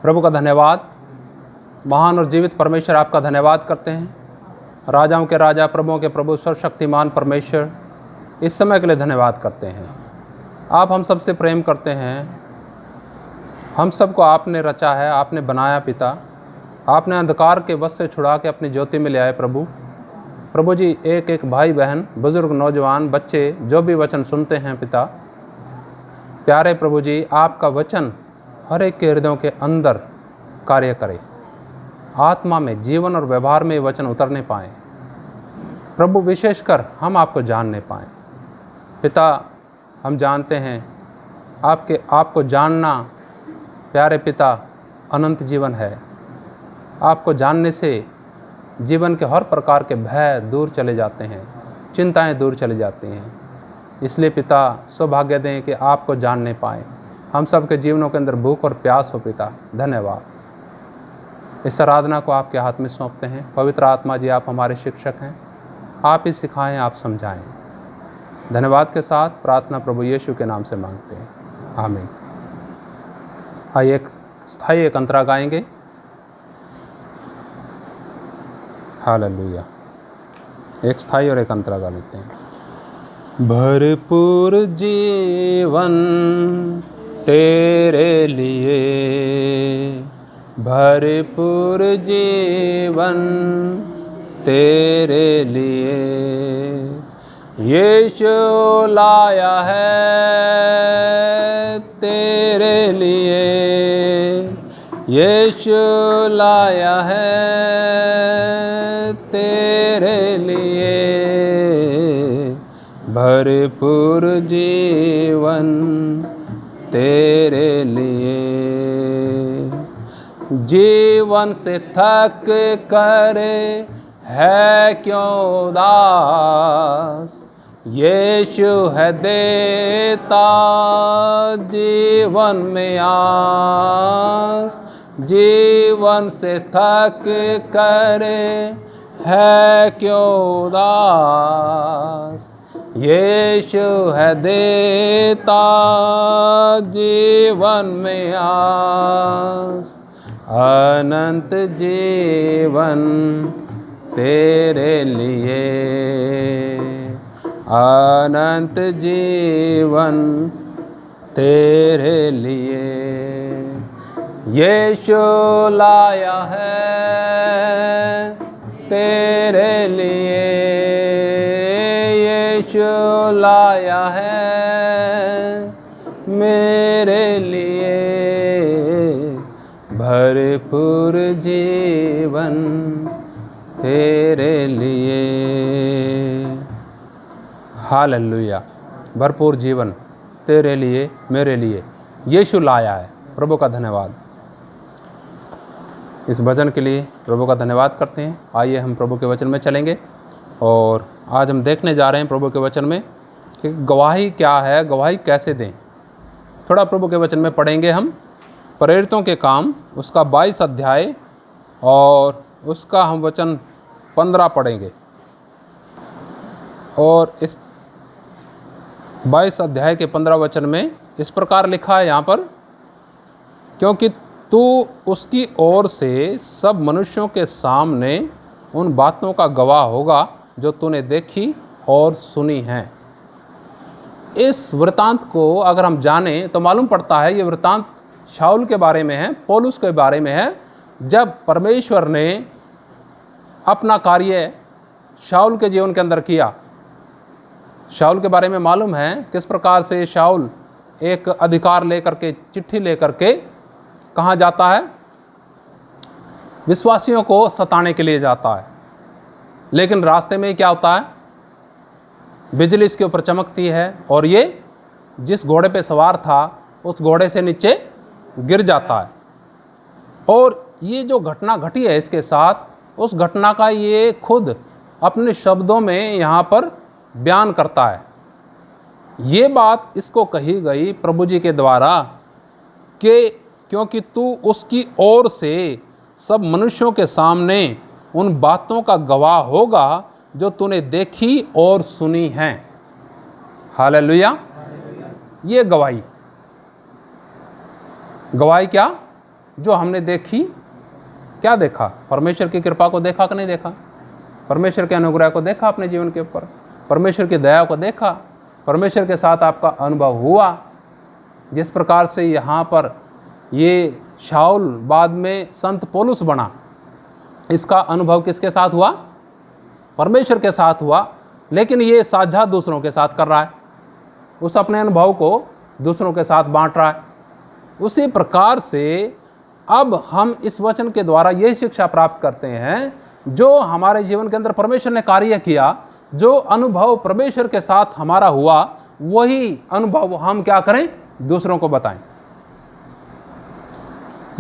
प्रभु का धन्यवाद, महान और जीवित परमेश्वर आपका धन्यवाद करते हैं। राजाओं के राजा, प्रभुओं के प्रभु, सर्वशक्तिमान परमेश्वर, इस समय के लिए धन्यवाद करते हैं। आप हम सबसे प्रेम करते हैं। हम सबको आपने रचा है, आपने बनाया पिता। आपने अंधकार के वश से छुड़ा के अपनी ज्योति में ले आए प्रभु। प्रभु जी, एक एक भाई बहन, बुजुर्ग, नौजवान, बच्चे जो भी वचन सुनते हैं पिता, प्यारे प्रभु जी, आपका वचन हर एक के हृदयों के अंदर कार्य करे, आत्मा में, जीवन और व्यवहार में ये वचन उतरने पाएँ प्रभु। विशेषकर हम आपको जानने पाएँ पिता। हम जानते हैं आपको जानना प्यारे पिता अनंत जीवन है। आपको जानने से जीवन के हर प्रकार के भय दूर चले जाते हैं, चिंताएं दूर चली जाती हैं। इसलिए पिता सौभाग्य दें कि आपको जानने पाएँ। हम सब के जीवनों के अंदर भूख और प्यास हो पिता। धन्यवाद। इस आराधना को आपके हाथ में सौंपते हैं। पवित्र आत्मा जी, आप हमारे शिक्षक हैं, आप ही सिखाएं, आप समझाएं। धन्यवाद के साथ प्रार्थना प्रभु यीशु के नाम से मांगते हैं, आमीन। आइए एक स्थायी एक अंतरा गाएंगे। हालेलुया। एक स्थायी और एक अंतरा गा लेते हैं। भरपूर जीवन तेरे लिए, भरपूर जीवन तेरे लिए यीशु लाया है तेरे लिए, यीशु लाया है तेरे लिए। भरपूर जीवन तेरे लिए। जीवन से थक कर है क्यों उदास, यीशु है देता जीवन में आस। जीवन से थक कर है क्यों उदास, यीशु है देता जीवन में आस। अनंत जीवन तेरे लिए, अनंत जीवन तेरे लिए यीशु लाया है तेरे लिए, यीशु लाया है मेरे लिए। भरपूर जीवन तेरे लिए। हालेलुया। भरपूर जीवन तेरे लिए, मेरे लिए यीशु लाया है। प्रभु का धन्यवाद। इस भजन के लिए प्रभु का धन्यवाद करते हैं। आइए हम प्रभु के वचन में चलेंगे और आज हम देखने जा रहे हैं प्रभु के वचन में कि गवाही क्या है, गवाही कैसे दें। थोड़ा प्रभु के वचन में पढ़ेंगे हम प्रेरितों के काम, उसका 22 अध्याय और उसका हम वचन 15 पढ़ेंगे। और इस 22 अध्याय के 15 वचन में इस प्रकार लिखा है यहाँ पर, क्योंकि तू उसकी ओर से सब मनुष्यों के सामने उन बातों का गवाह होगा जो तूने देखी और सुनी हैं। इस वृतांत को अगर हम जानें तो मालूम पड़ता है ये वृतांत शाऊल के बारे में है, पौलुस के बारे में है। जब परमेश्वर ने अपना कार्य शाऊल के जीवन के अंदर किया। शाऊल के बारे में मालूम है किस प्रकार से शाऊल एक अधिकार लेकर के, चिट्ठी लेकर के कहाँ जाता है, विश्वासियों को सताने के लिए जाता है। लेकिन रास्ते में क्या होता है, बिजली इसके ऊपर चमकती है और ये जिस घोड़े पे सवार था उस घोड़े से नीचे गिर जाता है। और ये जो घटना घटी है इसके साथ, उस घटना का ये खुद अपने शब्दों में यहाँ पर बयान करता है। ये बात इसको कही गई प्रभु जी के द्वारा कि क्योंकि तू उसकी ओर से सब मनुष्यों के सामने उन बातों का गवाह होगा जो तूने देखी और सुनी हैं। हालेलुया। ये गवाही, गवाही क्या? जो हमने देखी, क्या देखा? परमेश्वर की कृपा को देखा कि नहीं देखा? परमेश्वर के अनुग्रह को देखा अपने जीवन के ऊपर, परमेश्वर की दया को देखा, परमेश्वर के साथ आपका अनुभव हुआ। जिस प्रकार से यहाँ पर ये शाऊल बाद में संत पौलुस बना, इसका अनुभव किसके साथ हुआ? परमेश्वर के साथ हुआ। लेकिन ये साझा दूसरों के साथ कर रहा है, उस अपने अनुभव को दूसरों के साथ बांट रहा है। उसी प्रकार से अब हम इस वचन के द्वारा यही शिक्षा प्राप्त करते हैं, जो हमारे जीवन के अंदर परमेश्वर ने कार्य किया, जो अनुभव परमेश्वर के साथ हमारा हुआ, वही अनुभव हम क्या करें? दूसरों को बताएं।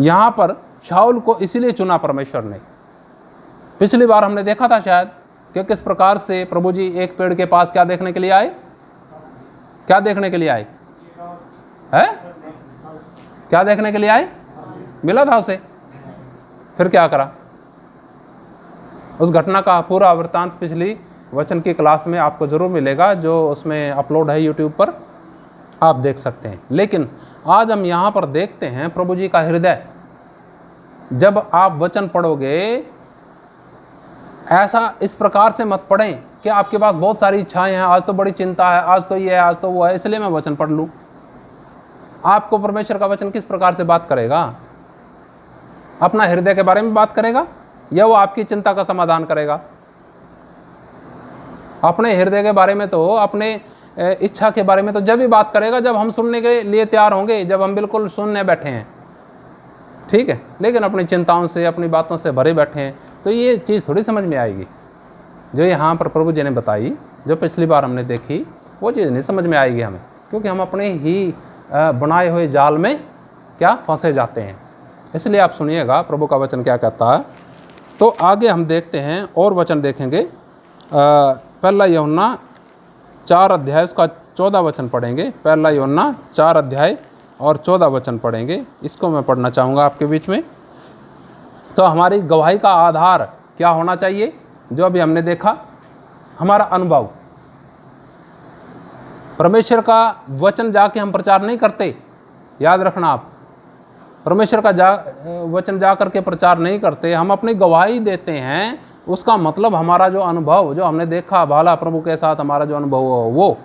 यहां पर शाऊल को इसीलिए चुना परमेश्वर ने। पिछली बार हमने देखा था शायद कि किस प्रकार से प्रभु जी एक पेड़ के पास क्या देखने के लिए आए? क्या देखने के लिए आए? क्या देखने के लिए आए? मिला था उसे, फिर क्या करा? उस घटना का पूरा वृत्तांत पिछली वचन की क्लास में आपको जरूर मिलेगा, जो उसमें अपलोड है यूट्यूब पर, आप देख सकते हैं। लेकिन आज हम यहाँ पर देखते हैं प्रभु जी का हृदय। जब आप वचन पढ़ोगे, ऐसा इस प्रकार से मत पढ़ें कि आपके पास बहुत सारी इच्छाएं हैं, आज तो बड़ी चिंता है, आज तो ये है, आज तो वो है, इसलिए मैं वचन पढ़ लूँ। आपको परमेश्वर का वचन किस प्रकार से बात करेगा? अपना हृदय के बारे में बात करेगा या वो आपकी चिंता का समाधान करेगा? अपने हृदय के बारे में तो, अपने इच्छा के बारे में तो जब भी बात करेगा जब हम सुनने के लिए तैयार होंगे, जब हम बिल्कुल सुनने बैठे हैं, ठीक है। लेकिन अपनी चिंताओं से, अपनी बातों से भरे बैठे हैं, तो ये चीज़ थोड़ी समझ में आएगी। जो यहाँ पर प्रभु जी ने बताई, जो पिछली बार हमने देखी, वो चीज़ नहीं समझ में आएगी हमें, क्योंकि हम अपने ही बनाए हुए जाल में क्या फंसे जाते हैं। इसलिए आप सुनिएगा प्रभु का वचन क्या कहता है। तो आगे हम देखते हैं और वचन देखेंगे। पहला यूहन्ना 4 अध्याय उसका 14 वचन पढ़ेंगे। पहला यूहन्ना 4 अध्याय और 14 वचन पढ़ेंगे। इसको मैं पढ़ना चाहूँगा आपके बीच में। तो हमारी गवाही का आधार क्या होना चाहिए? जो अभी हमने देखा, हमारा अनुभव। परमेश्वर का वचन जाके हम प्रचार नहीं करते, याद रखना आप। परमेश्वर का वचन जा करके प्रचार नहीं करते, हम अपनी गवाही देते हैं। उसका मतलब हमारा जो अनुभव, जो हमने देखा भाला प्रभु के साथ, हमारा जो अनुभव हो वो।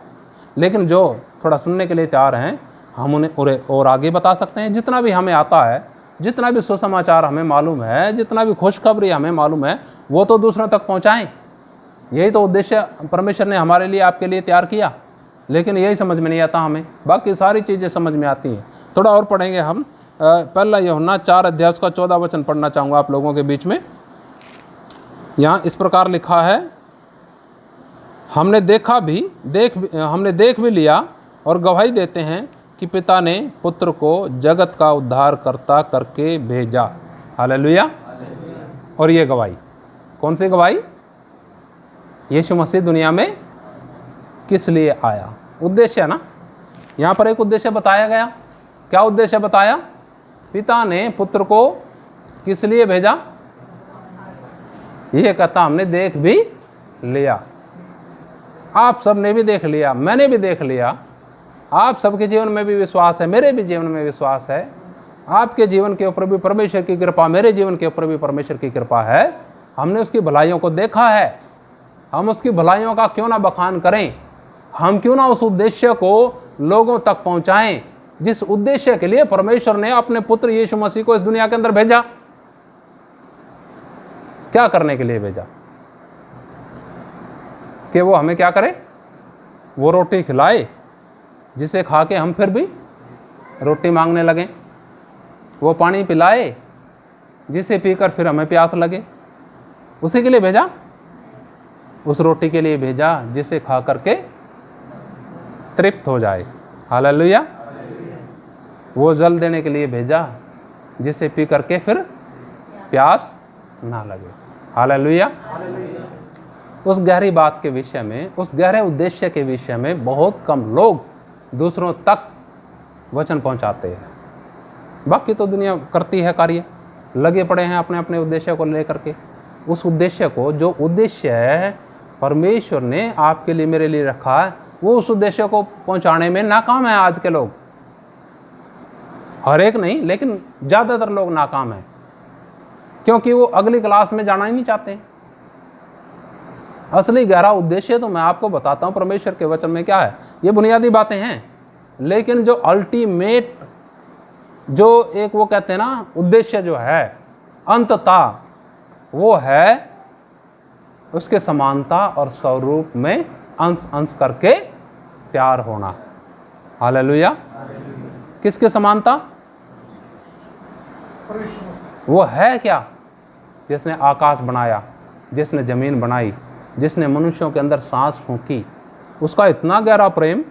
लेकिन जो थोड़ा सुनने के लिए तैयार हैं, हम उन्हें और आगे बता सकते हैं। जितना भी हमें आता है, जितना भी सुसमाचार हमें मालूम है, जितना भी खुशखबरी हमें मालूम है, वो तो दूसरों तक पहुंचाएं। यही तो उद्देश्य परमेश्वर ने हमारे लिए, आपके लिए तैयार किया। लेकिन यही समझ में नहीं आता हमें, बाकी सारी चीज़ें समझ में आती हैं। थोड़ा और पढ़ेंगे हम। पहला यूहन्ना 4 अध्याय उसका 14 वचन पढ़ना चाहूँगा आप लोगों के बीच में। यहाँ इस प्रकार लिखा है, हमने देख भी लिया और गवाही देते हैं कि पिता ने पुत्र को जगत का उद्धारकर्ता करके भेजा। हालेलुया। और ये गवाही, कौन सी गवाही? यीशु मसीह दुनिया में किस लिए आया, उद्देश्य ना। यहाँ पर एक उद्देश्य बताया गया। क्या उद्देश्य बताया? पिता ने पुत्र को किस लिए भेजा? ये कहता हमने देख भी लिया। आप सब ने भी देख लिया, मैंने भी देख लिया। आप सबके जीवन में भी विश्वास है, मेरे भी जीवन में विश्वास है। आपके जीवन के ऊपर भी परमेश्वर की कृपा, मेरे जीवन के ऊपर भी परमेश्वर की कृपा है। हमने उसकी भलाइयों को देखा है। हम उसकी भलाइयों का क्यों ना बखान करें? हम क्यों ना उस उद्देश्य को लोगों तक पहुंचाएं, जिस उद्देश्य के लिए परमेश्वर ने अपने पुत्र यीशु मसीह को इस दुनिया के अंदर भेजा। क्या करने के लिए भेजा? कि वो हमें क्या करे? वो रोटी खिलाए जिसे खा के हम फिर भी रोटी मांगने लगें। वो पानी पिलाए जिसे पीकर फिर हमें प्यास लगे। उसी के लिए भेजा। उस रोटी के लिए भेजा जिसे खा करके तृप्त हो जाए। हालेलुया। वो जल देने के लिए भेजा जिसे पी करके फिर प्यास ना लगे। हालेलुया। उस गहरी बात के विषय में, उस गहरे उद्देश्य के विषय में बहुत कम लोग दूसरों तक वचन पहुंचाते हैं। बाकी तो दुनिया करती है कार्य, लगे पड़े हैं अपने अपने उद्देश्य को लेकर के। उस उद्देश्य को, जो उद्देश्य है परमेश्वर ने आपके लिए, मेरे लिए रखा है, वो उस उद्देश्य को पहुंचाने में नाकाम है आज के लोग। हर एक नहीं, लेकिन ज़्यादातर लोग नाकाम हैं, क्योंकि वो अगली क्लास में जाना ही नहीं चाहते। असली गहरा उद्देश्य तो मैं आपको बताता हूँ परमेश्वर के वचन में क्या है। ये बुनियादी बातें हैं, लेकिन जो अल्टीमेट, जो एक वो कहते हैं ना उद्देश्य जो है अंततः, वो है उसके समानता और स्वरूप में अंश अंश करके तैयार होना। हालेलुया। किसके समानता? वो है क्या? जिसने आकाश बनाया, जिसने ज़मीन बनाई, जिसने मनुष्यों के अंदर सांस फूंकी, उसका इतना गहरा प्रेम,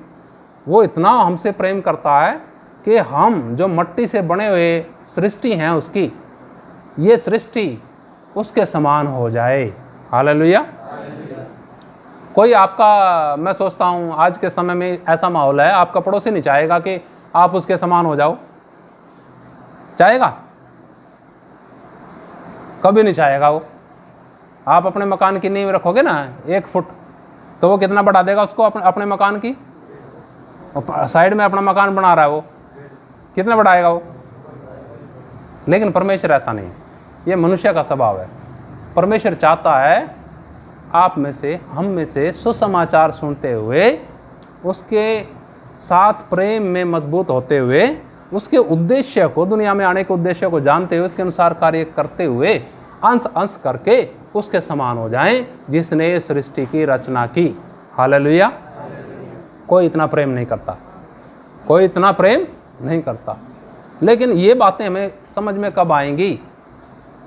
वो इतना हमसे प्रेम करता है कि हम जो मट्टी से बने हुए सृष्टि हैं उसकी, ये सृष्टि उसके समान हो जाए। हालेलुया। कोई आपका, मैं सोचता हूँ आज के समय में ऐसा माहौल है, आपका पड़ोसी नहीं चाहेगा कि आप उसके समान हो जाओ। चाहेगा? कभी नहीं चाहेगा वो। आप अपने मकान की नींव रखोगे ना 1 फुट, तो वो कितना बढ़ा देगा उसको अपने मकान की? साइड में अपना मकान बना रहा है, वो कितना बढ़ाएगा वो? लेकिन परमेश्वर ऐसा नहीं है, ये मनुष्य का स्वभाव है। परमेश्वर चाहता है आप में से, हम में से सुसमाचार सुनते हुए, उसके साथ प्रेम में मजबूत होते हुए, उसके उद्देश्य को, दुनिया में आने के उद्देश्य को जानते हुए, उसके अनुसार कार्य करते हुए अंश अंश करके उसके समान हो जाएं, जिसने सृष्टि की रचना की। हालेलुया। कोई इतना प्रेम नहीं करता, कोई इतना प्रेम नहीं करता। लेकिन ये बातें हमें समझ में कब आएंगी?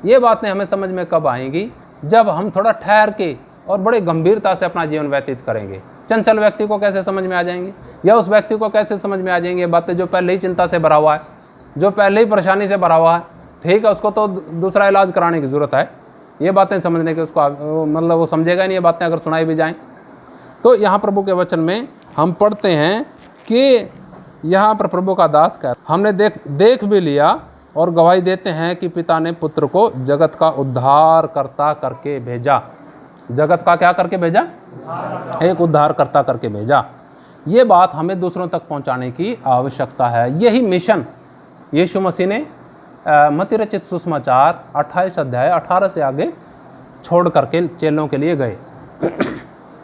ये बातें हमें समझ में कब आएंगी? जब हम थोड़ा ठहर के और बड़े गंभीरता से अपना जीवन व्यतीत करेंगे। चंचल व्यक्ति को कैसे समझ में आ जाएंगी, या उस व्यक्ति को कैसे समझ में आ जाएंगी ये बातें जो पहले ही चिंता से भरा हुआ है, जो पहले ही परेशानी से भरा हुआ है। ठीक है, उसको तो दूसरा इलाज कराने की ज़रूरत है। ये बातें समझने के उसको मतलब वो समझेगा ही नहीं ये बातें अगर सुनाई भी जाएं। तो यहाँ प्रभु के वचन में हम पढ़ते हैं कि यहाँ पर प्रभु का दास कहता, हमने देख भी लिया और गवाही देते हैं कि पिता ने पुत्र को जगत का उद्धारकर्ता करके भेजा। जगत का क्या करके भेजा? एक उद्धारकर्ता करके भेजा। ये बात हमें दूसरों तक पहुंचाने की आवश्यकता है। यही मिशन यीशु मसीह ने मत्ती रचित सुसमाचार 28 अध्याय 18 से आगे छोड़ करके चेलों के लिए गए।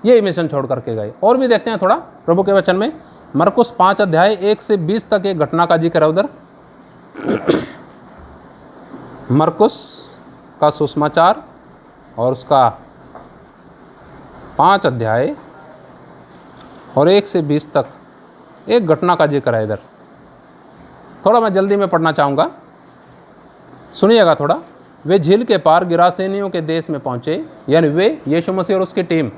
यही मिशन छोड़ करके गए। और भी देखते हैं थोड़ा प्रभु के वचन में। मरकुस 5 अध्याय 1 से 20 तक एक घटना का जिक्र है उधर। मरकुस का सुसमाचार और उसका 5 अध्याय और 1 से 20 तक एक घटना का जिक्र है इधर। थोड़ा मैं जल्दी में पढ़ना चाहूँगा, सुनिएगा थोड़ा। वे झील के पार गिरासेनियों के देश में पहुँचे, यानी वे यीशु मसीह और उसकी टीम,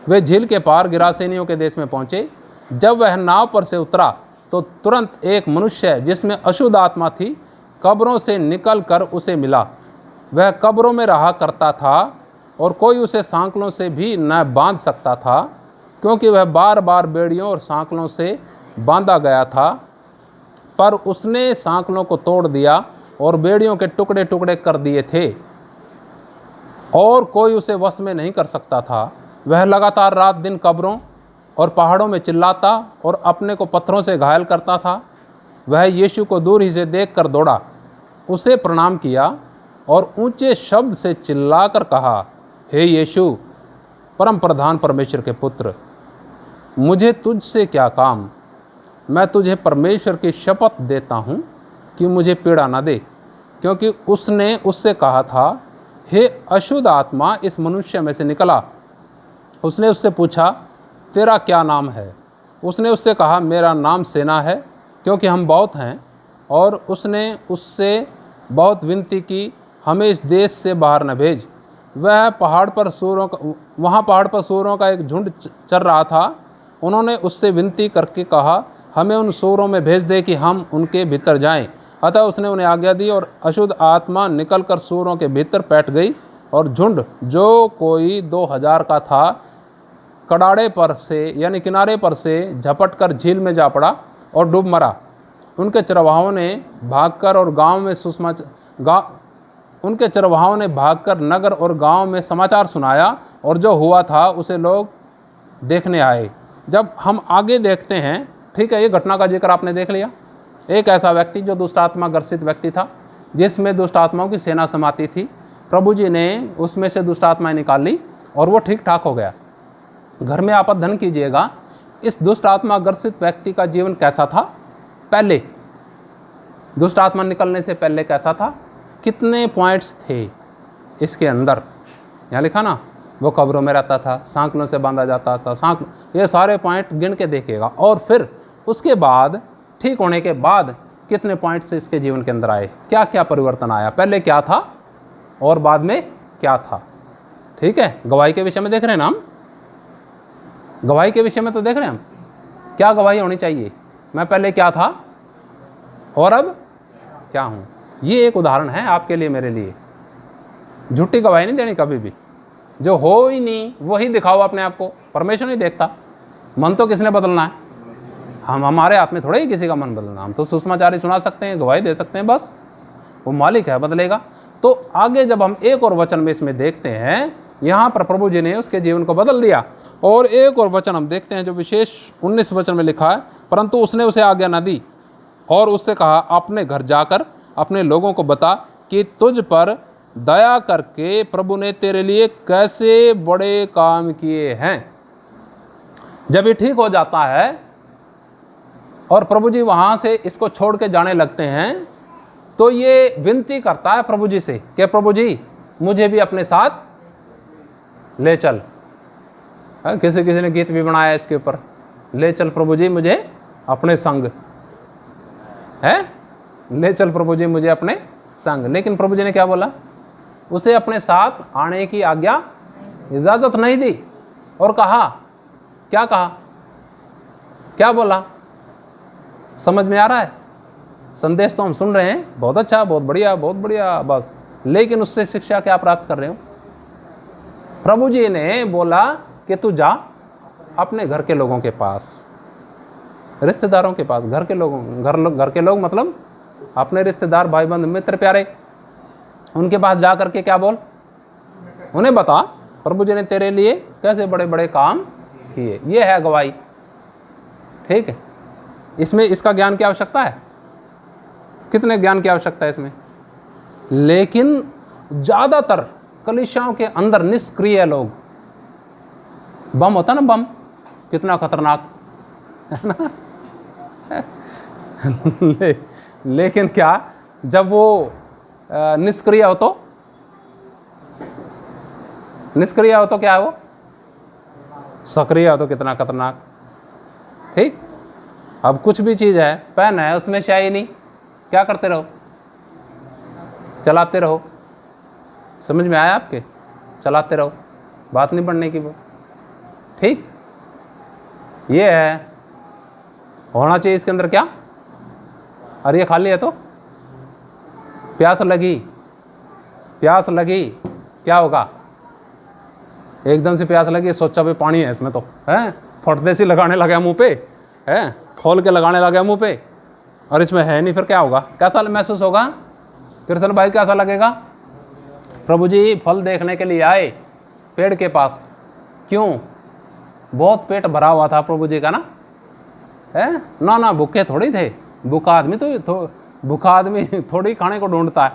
वे झील के पार गिरासेनियों के देश में पहुँचे। जब वह नाव पर से उतरा तो तुरंत एक मनुष्य जिसमें अशुद्ध आत्मा थी कब्रों से निकल कर उसे मिला। वह कब्रों में रहा करता था और कोई उसे सांकलों से भी न बांध सकता था, क्योंकि वह बार बार बेड़ियों और सांकलों से बांधा गया था। पर उसने सांकलों को तोड़ दिया और बेड़ियों के टुकड़े टुकड़े कर दिए थे, और कोई उसे वश में नहीं कर सकता था। वह लगातार रात दिन कब्रों और पहाड़ों में चिल्लाता और अपने को पत्थरों से घायल करता था। वह यीशु को दूर ही से देखकर दौड़ा, उसे प्रणाम किया और ऊंचे शब्द से चिल्लाकर कहा, हे यीशु, परम प्रधान परमेश्वर के पुत्र, मुझे तुझसे क्या काम? मैं तुझे परमेश्वर की शपथ देता हूँ कि मुझे पीड़ा न दे। क्योंकि उसने उससे कहा था, हे अशुद्ध आत्मा इस मनुष्य में से निकला। उसने उससे पूछा, तेरा क्या नाम है? उसने उससे कहा, मेरा नाम सेना है, क्योंकि हम बहुत हैं। और उसने उससे बहुत विनती की, हमें इस देश से बाहर न भेज। वहाँ पहाड़ पर सूरों का एक झुंड चर रहा था। उन्होंने उससे विनती करके कहा, हमें उन सूरों में भेज दे कि हम उनके भीतर जाएं। अतः उसने उन्हें आज्ञा दी और अशुद्ध आत्मा निकलकर सूरों के भीतर बैठ गई, और झुंड जो कोई 2000 का था कड़ाड़े पर से यानी किनारे पर से झपटकर झील में जा पड़ा और डूब मरा। उनके चरवाहों ने भागकर नगर और गांव में समाचार सुनाया, और जो हुआ था उसे लोग देखने आए। जब हम आगे देखते हैं, ठीक है, ये घटना का जिक्र आपने देख लिया। एक ऐसा व्यक्ति जो दुष्ट आत्मा ग्रसित व्यक्ति था, जिसमें दुष्ट आत्माओं की सेना समाती थी। प्रभु जी ने उसमें से दुष्ट आत्माएं निकाल ली और वो ठीक ठाक हो गया। घर में आप अध्ययन कीजिएगा, इस दुष्ट आत्मा ग्रसित व्यक्ति का जीवन कैसा था पहले, दुष्ट आत्मा निकलने से पहले कैसा था, कितने पॉइंट्स थे इसके अंदर। यहाँ लिखा ना, वो कब्रों में रहता था, सांकलों से बांधा जाता था, ये सारे पॉइंट गिन के देखिएगा। और फिर उसके बाद ठीक होने के बाद कितने पॉइंट्स इसके जीवन के अंदर आए, क्या क्या परिवर्तन आया, पहले क्या था और बाद में क्या था। ठीक है, गवाही के विषय में देख रहे हैं ना हम, गवाही के विषय में तो देख रहे हैं हम, क्या गवाही होनी चाहिए, मैं पहले क्या था और अब क्या हूँ। ये एक उदाहरण है आपके लिए, मेरे लिए। झूठी गवाही नहीं देनी कभी भी, जो हो ही नहीं वही दिखाओ अपने आप को। परमेश्वर नहीं देखता, मन तो किसने बदलना है, हम, हमारे हाथ में थोड़ा ही किसी का मन बदलना। हम तो सुसमाचारी सुना सकते हैं, गवाही दे सकते हैं, बस वो मालिक है, बदलेगा। तो आगे जब हम एक और वचन में इसमें देखते हैं, यहाँ पर प्रभु जी ने उसके जीवन को बदल दिया। और एक और वचन हम देखते हैं जो विशेष 19 वचन में लिखा है, परंतु उसने उसे आज्ञा न दी और उससे कहा, अपने घर जाकर अपने लोगों को बता कि तुझ पर दया करके प्रभु ने तेरे लिए कैसे बड़े काम किए हैं। जब ये ठीक हो जाता है और प्रभु जी वहाँ से इसको छोड़ के जाने लगते हैं, तो ये विनती करता है प्रभु जी से कि प्रभु जी मुझे भी अपने साथ ले चल। किसी ने गीत भी बनाया इसके ऊपर, ले चल प्रभु जी मुझे अपने संग, है, ले चल प्रभु जी मुझे अपने संग। लेकिन प्रभु जी ने क्या बोला, उसे अपने साथ आने की आज्ञा, इजाजत नहीं दी। और कहा, क्या कहा, क्या बोला, समझ में आ रहा है? संदेश तो हम सुन रहे हैं, बहुत अच्छा, बहुत बढ़िया, बहुत बढ़िया, बस। लेकिन उससे शिक्षा क्या प्राप्त कर रहे हो? प्रभु जी ने बोला कि तू जा अपने घर के लोगों के पास, रिश्तेदारों के पास, घर के लोग मतलब अपने रिश्तेदार, भाई बंधु, मित्र प्यारे, उनके पास जा करके क्या बोल, उन्हें बता प्रभु जी ने तेरे लिए कैसे बड़े बड़े काम किए। ये है गवाही। ठीक है, इसमें इसका ज्ञान की आवश्यकता है, कितने ज्ञान की आवश्यकता है इसमें। लेकिन ज़्यादातर कलीसियाओं के अंदर निष्क्रिय लोग, बम होता ना, बम कितना खतरनाक है ना लेकिन क्या, जब वो निष्क्रिय हो तो, निष्क्रिय हो तो क्या है वो, सक्रिय हो तो कितना खतरनाक। ठीक, अब कुछ भी चीज़ है, पेन है, उसमें स्याही नहीं, क्या करते रहो, चलाते रहो। समझ में आया आपके? चलाते रहो, बात नहीं बढ़ने की वो। ठीक, ये है, होना चाहिए इसके अंदर क्या, अरे ये खाली है तो प्यास लगी, प्यास लगी, क्या होगा, एकदम से प्यास लगी, सोचा भाई पानी है इसमें तो, है, फटते से लगाने लगा मुंह पे, है, खोल के लगाने लगा मुंह पे, और इसमें है नहीं, फिर क्या होगा, कैसा महसूस होगा? कृष्ण भाई कैसा लगेगा? प्रभु जी फल देखने के लिए आए पेड़ के पास, क्यों? बहुत पेट भरा हुआ था प्रभु जी का ना, है ना, भूखे थोड़ी थे। भूखा आदमी तो भूखा आदमी थोड़ी खाने को ढूंढता है,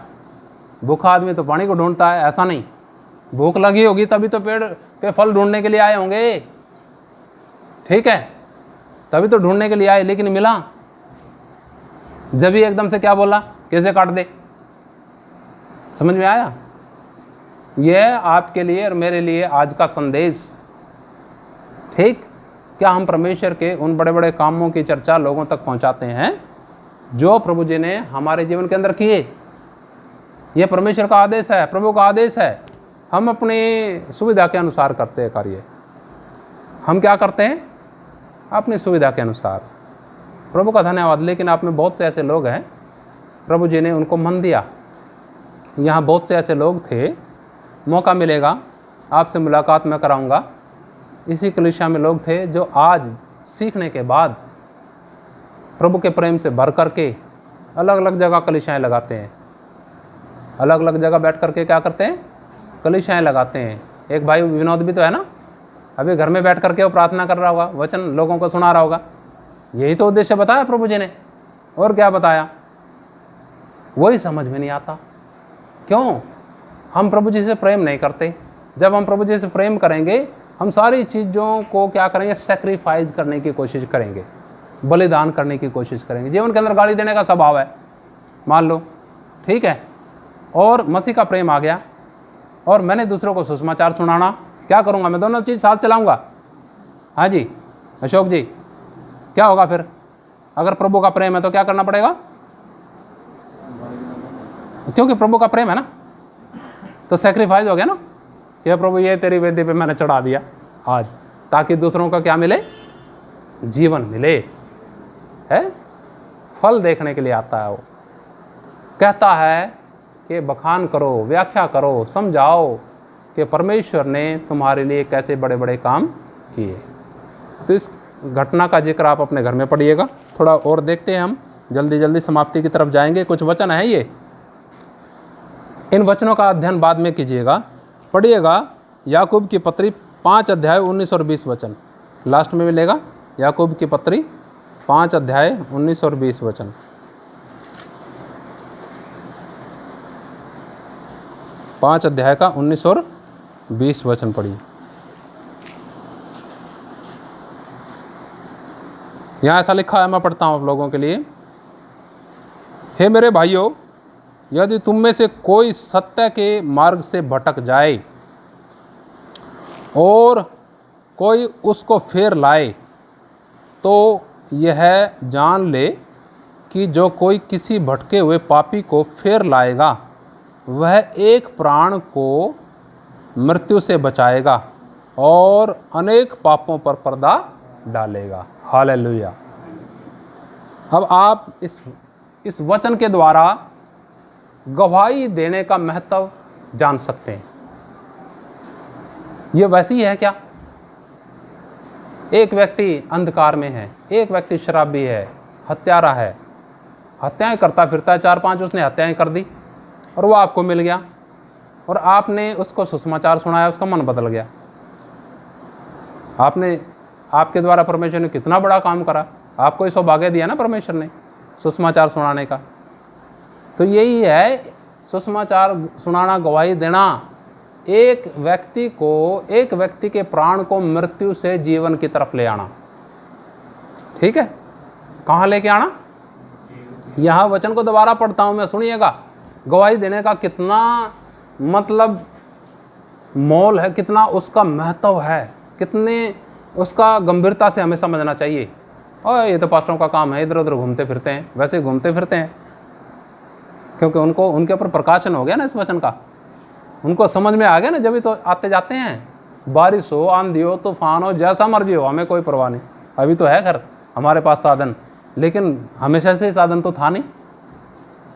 भूखा आदमी तो पानी को ढूंढता है, ऐसा नहीं। भूख लगी होगी तभी तो पेड़ पे फल ढूंढने के लिए आए होंगे, ठीक है, तभी तो ढूंढने के लिए आए, लेकिन मिला जब ही एकदम से क्या बोला, कैसे काट दे। समझ में आया? यह आपके लिए और मेरे लिए आज का संदेश। ठीक, क्या हम परमेश्वर के उन बड़े बड़े कामों की चर्चा लोगों तक पहुंचाते हैं जो प्रभु जी ने हमारे जीवन के अंदर किए? यह परमेश्वर का आदेश है, प्रभु का आदेश है। हम अपनी सुविधा के अनुसार करते हैं कार्य। हम क्या करते हैं? अपनी सुविधा के अनुसार। प्रभु का धन्यवाद। लेकिन आप में बहुत से ऐसे लोग हैं, प्रभु जी ने उनको मन दिया। यहाँ बहुत से ऐसे लोग थे, मौका मिलेगा आपसे मुलाकात मैं कराऊंगा। इसी कलीसिया में लोग थे जो आज सीखने के बाद प्रभु के प्रेम से भर करके अलग अलग जगह कलीसियाएँ लगाते हैं। अलग अलग जगह बैठ करके क्या करते हैं? कलीसियाएँ लगाते हैं। एक भाई विनोद भी तो है ना, अभी घर में बैठ करके वो प्रार्थना कर रहा होगा, वचन लोगों को सुना रहा होगा। यही तो उद्देश्य बताया प्रभु जी ने। और क्या बताया, वही समझ में नहीं आता। क्यों? हम प्रभु जी से प्रेम नहीं करते। जब हम प्रभु जी से प्रेम करेंगे, हम सारी चीज़ों को क्या करेंगे, सेक्रीफाइस करने की कोशिश करेंगे, बलिदान करने की कोशिश करेंगे। जीवन के अंदर गाली देने का स्वभाव है, मान लो, ठीक है, और मसीह का प्रेम आ गया और मैंने दूसरों को सुसमाचार सुनाना, क्या करूँगा मैं? दोनों चीज़ साथ चलाऊँगा। हाँ जी अशोक जी, क्या होगा फिर? अगर प्रभु का प्रेम है तो क्या करना पड़ेगा? क्योंकि प्रभु का प्रेम है ना, तो सेक्रीफाइस हो गया ना कि प्रभु ये तेरी वेदी पे मैंने चढ़ा दिया आज, ताकि दूसरों का क्या मिले? जीवन मिले। है, फल देखने के लिए आता है। वो कहता है कि बखान करो, व्याख्या करो, समझाओ कि परमेश्वर ने तुम्हारे लिए कैसे बड़े बड़े काम किए। तो इस घटना का जिक्र आप अपने घर में पढ़िएगा। थोड़ा और देखते हैं, हम जल्दी जल्दी समाप्ति की तरफ जाएंगे। कुछ वचन है ये, इन वचनों का अध्ययन बाद में कीजिएगा, पढ़िएगा। याकूब की पत्री 5 अध्याय 19 और 20 वचन लास्ट में मिलेगा। याकूब की पत्री 5 अध्याय 19 और 20 वचन। पाँच अध्याय का 19 और 20 वचन पढ़िए। यहाँ ऐसा लिखा है, मैं पढ़ता हूँ आप लोगों के लिए। हे मेरे भाइयों, यदि तुम में से कोई सत्य के मार्ग से भटक जाए और कोई उसको फेर लाए, तो यह जान ले कि जो कोई किसी भटके हुए पापी को फेर लाएगा, वह एक प्राण को मृत्यु से बचाएगा और अनेक पापों पर पर्दा डालेगा। हालेलुया। अब आप इस वचन के द्वारा गवाही देने का महत्व जान सकते हैं। ये वैसी है क्या? एक व्यक्ति अंधकार में है, एक व्यक्ति शराबी है, हत्यारा है, हत्याएं करता फिरता है, 4-5 उसने हत्याएं कर दी और वो आपको मिल गया और आपने उसको सुसमाचार सुनाया, उसका मन बदल गया। आपके द्वारा परमेश्वर ने कितना बड़ा काम करा, आपको इस सौभाग्य दिया ना परमेश्वर ने सुसमाचार सुनाने का। तो यही है सुसमाचार सुनाना, गवाही देना, एक व्यक्ति के प्राण को मृत्यु से जीवन की तरफ ले आना। ठीक है, कहाँ लेके आना? यहाँ वचन को दोबारा पढ़ता हूँ मैं, सुनिएगा। गवाही देने का कितना मतलब मोल है, कितना उसका महत्व है, कितने उसका गंभीरता से हमें समझना चाहिए। और ये तो पास्टरों का काम है, इधर उधर घूमते फिरते हैं, वैसे घूमते फिरते हैं, क्योंकि उनके ऊपर प्रकाशन हो गया ना इस वचन का, उनको समझ में आ गया ना, जब भी तो आते जाते हैं। बारिश हो, आंधी हो, तूफान हो, जैसा मर्जी हो, हमें कोई परवाह नहीं। अभी तो है घर हमारे पास साधन, लेकिन हमेशा से साधन तो था नहीं।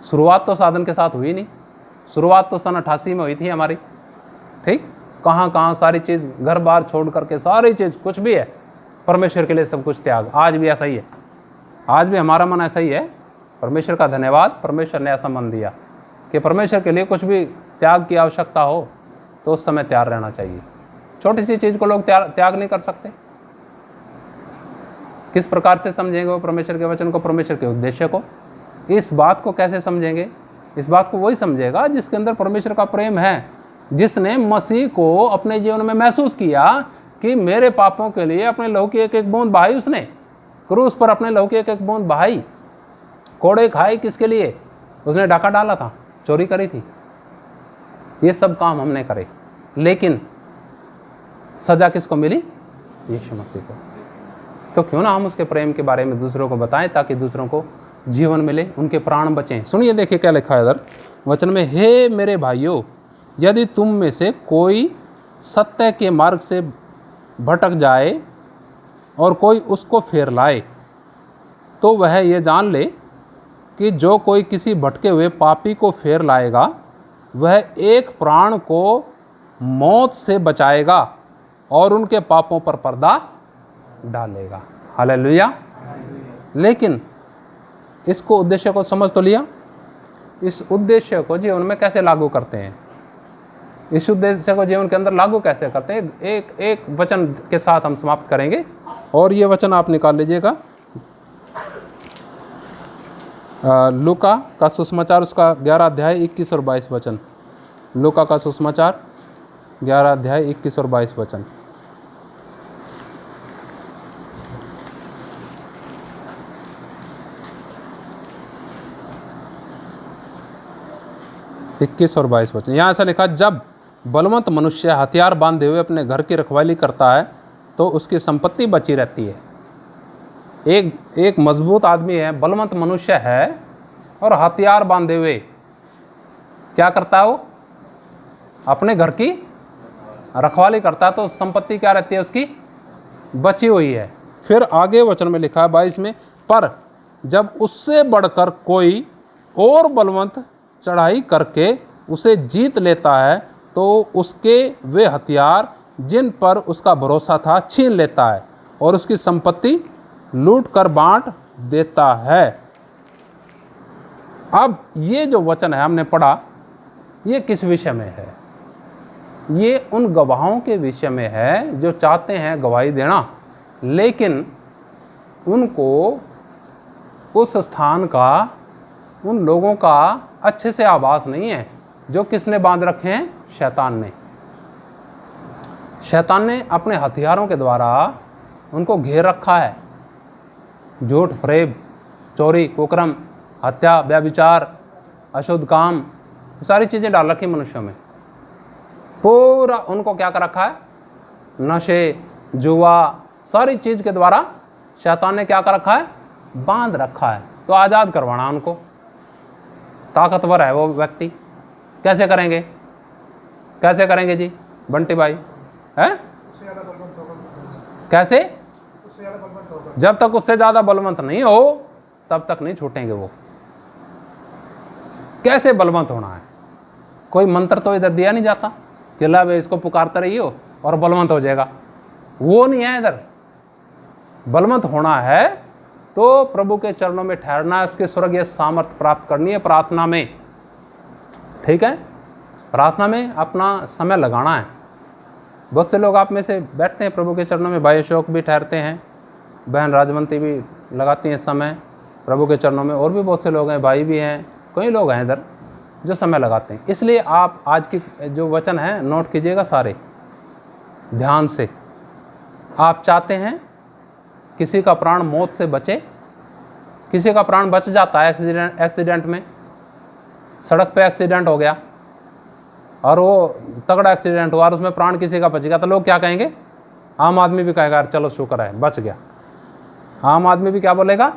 शुरुआत तो साधन के साथ हुई नहीं, शुरुआत तो सन 88 में हुई थी हमारी। ठीक, कहाँ सारी चीज़, घर बार छोड़ करके सारी चीज़, कुछ भी है परमेश्वर के लिए सब कुछ त्याग। आज भी ऐसा ही है, आज भी हमारा मन ऐसा ही है। परमेश्वर का धन्यवाद, परमेश्वर ने ऐसा मन दिया कि परमेश्वर के लिए कुछ भी त्याग की आवश्यकता हो तो उस समय तैयार रहना चाहिए। छोटी सी चीज़ को लोग त्याग नहीं कर सकते। किस प्रकार से समझेंगे वो परमेश्वर के वचन को, परमेश्वर के उद्देश्य को? इस बात को कैसे समझेंगे? इस बात को वही समझेगा जिसके अंदर परमेश्वर का प्रेम है, जिसने मसीह को अपने जीवन में महसूस किया कि मेरे पापों के लिए अपने लहू की एक एक बूंद बहाई, उसने क्रूस पर अपने लहू की एक एक बूंद बहाई। कोड़े खाए किसके लिए? उसने डाका डाला था, चोरी करी थी, ये सब काम हमने करे, लेकिन सजा किसको मिली? यीशु मसीह को। तो क्यों ना हम उसके प्रेम के बारे में दूसरों को बताएं, ताकि दूसरों को जीवन मिले, उनके प्राण बचें। सुनिए, देखिए क्या लिखा है इधर वचन में। हे मेरे भाइयों, यदि तुम में से कोई सत्य के मार्ग से भटक जाए और कोई उसको फेर लाए, तो वह ये जान ले कि जो कोई किसी भटके हुए पापी को फेर लाएगा, वह एक प्राण को मौत से बचाएगा और उनके पापों पर पर्दा डालेगा। हालेलुया। लेकिन इसको, उद्देश्य को समझ तो लिया। इस उद्देश्य को जीवन में कैसे लागू करते हैं? इस उद्देश्य को जीवन के अंदर लागू कैसे करते हैं? एक वचन के साथ हम समाप्त करेंगे, और ये वचन आप निकाल लीजिएगा। लूका का सुसमाचार उसका 11 अध्याय 21 और 22 वचन। लूका का सुसमाचार 11 अध्याय 21 और 22 वचन। इक्कीस और 22 वचन। यहाँ ऐसा लिखा, जब बलवंत मनुष्य हथियार बांधे हुए अपने घर की रखवाली करता है तो उसकी संपत्ति बची रहती है। एक मजबूत आदमी है, बलवंत मनुष्य है और हथियार बांधे हुए क्या करता है, वो अपने घर की रखवाली करता है तो संपत्ति क्या रहती है, उसकी बची हुई है। फिर आगे वचन में लिखा है 22 में, पर जब उससे बढ़कर कोई और बलवंत चढ़ाई करके उसे जीत लेता है तो उसके वे हथियार जिन पर उसका भरोसा था छीन लेता है और उसकी संपत्ति लूट कर बांट देता है। अब ये जो वचन है हमने पढ़ा, ये किस विषय में है? ये उन गवाहों के विषय में है जो चाहते हैं गवाही देना, लेकिन उनको उस स्थान का, उन लोगों का अच्छे से आभास नहीं है जो किसने बांध रखे हैं, शैतान ने। शैतान ने अपने हथियारों के द्वारा उनको घेर रखा है। झूठ, फरेब, चोरी, कुकर्म, हत्या, व्यभिचार, अशुद्ध काम, सारी चीज़ें डाल रखी मनुष्यों में। पूरा उनको क्या कर रखा है, नशे, जुआ, सारी चीज़ के द्वारा शैतान ने क्या कर रखा है, बांध रखा है। तो आज़ाद करवाना उनको। ताकतवर है वो व्यक्ति, कैसे करेंगे, कैसे करेंगे जी बंटी भाई, है कैसे? जब तक उससे ज़्यादा बलवंत नहीं हो तब तक नहीं छूटेंगे वो। कैसे बलवंत होना है? कोई मंत्र तो इधर दिया नहीं जाता कि ला वे इसको पुकारते रहिए और बलवंत हो जाएगा, वो नहीं है। इधर बलवंत होना है तो प्रभु के चरणों में ठहरना है, उसके स्वर्गीय सामर्थ्य प्राप्त करनी है प्रार्थना में। ठीक है, प्रार्थना में अपना समय लगाना है। बहुत से लोग आप में से बैठते हैं प्रभु के चरणों में, भाई अशोक भी ठहरते हैं, बहन राजवंती भी लगाती हैं समय प्रभु के चरणों में, और भी बहुत से लोग हैं, भाई भी हैं, कई लोग हैं इधर जो समय लगाते हैं। इसलिए आप आज की जो वचन है नोट कीजिएगा सारे ध्यान से। आप चाहते हैं किसी का प्राण मौत से बचे, किसी का प्राण बच जाता है एक्सीडेंट में, सड़क पे एक्सीडेंट हो गया और वो तगड़ा एक्सीडेंट हुआ और उसमें प्राण किसी का बच गया, तो लोग क्या कहेंगे? आम आदमी भी कहेगा यार चलो शुक्र है बच गया। आम आदमी भी क्या बोलेगा?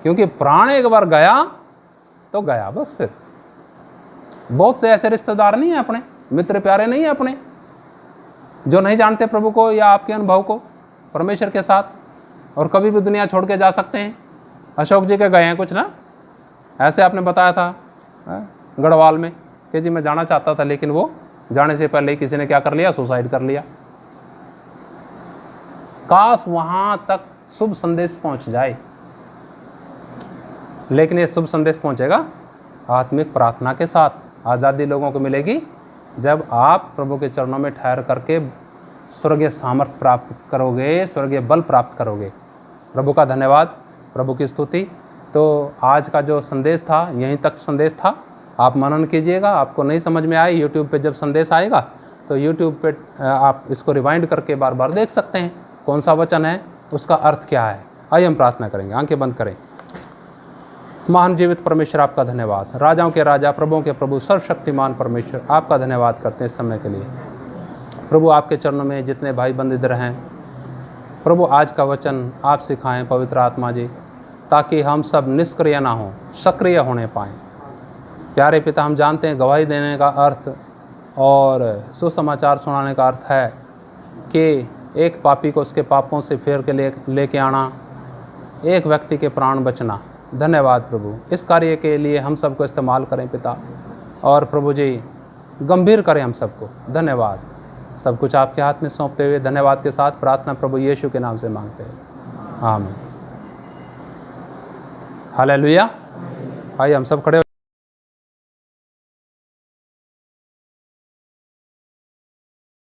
क्योंकि प्राण एक बार गया तो गया बस। फिर बहुत से ऐसे रिश्तेदार नहीं है अपने, मित्र प्यारे नहीं है अपने, जो नहीं जानते प्रभु को या आपके अनुभव को परमेश्वर के साथ, और कभी भी दुनिया छोड़ के जा सकते हैं। अशोक जी के गए हैं कुछ ना, ऐसे आपने बताया था गढ़वाल में कि जी मैं जाना चाहता था, लेकिन वो जाने से पहले ही किसी ने क्या कर लिया, सुसाइड कर लिया। काश वहाँ तक शुभ संदेश पहुँच जाए, लेकिन ये शुभ संदेश पहुँचेगा आत्मिक प्रार्थना के साथ। आज़ादी लोगों को मिलेगी जब आप प्रभु के चरणों में ठहर करके स्वर्गीय सामर्थ्य प्राप्त करोगे, स्वर्गीय बल प्राप्त करोगे। प्रभु का धन्यवाद, प्रभु की स्तुति। तो आज का जो संदेश था यहीं तक संदेश था, आप मनन कीजिएगा। आपको नहीं समझ में आए, यूट्यूब पे जब संदेश आएगा तो यूट्यूब पे आप इसको रिवाइंड करके बार बार देख सकते हैं कौन सा वचन है, उसका अर्थ क्या है। आइए हम प्रार्थना करेंगे, आंखें बंद करें। महान जीवित परमेश्वर आपका धन्यवाद, राजाओं के राजा, प्रभुओं के प्रभु, सर्वशक्तिमान परमेश्वर आपका धन्यवाद करते हैं इस समय के लिए। प्रभु आपके चरणों में जितने भाई बंद इधर हैं, प्रभु आज का वचन आप सिखाएं पवित्र आत्मा जी, ताकि हम सब निष्क्रिय ना हों, सक्रिय होने पाएँ। प्यारे पिता, हम जानते हैं गवाही देने का अर्थ और सुसमाचार सुनाने का अर्थ है कि एक पापी को उसके पापों से फेर के लेके आना, एक व्यक्ति के प्राण बचना। धन्यवाद प्रभु, इस कार्य के लिए हम सबको इस्तेमाल करें पिता, और प्रभु जी गंभीर करें हम सबको। धन्यवाद, सब कुछ आपके हाथ में सौंपते हुए धन्यवाद के साथ प्रार्थना प्रभु यीशु के नाम से मांगते हैं, आमीन। हालेलुया। आइए हम सब खड़े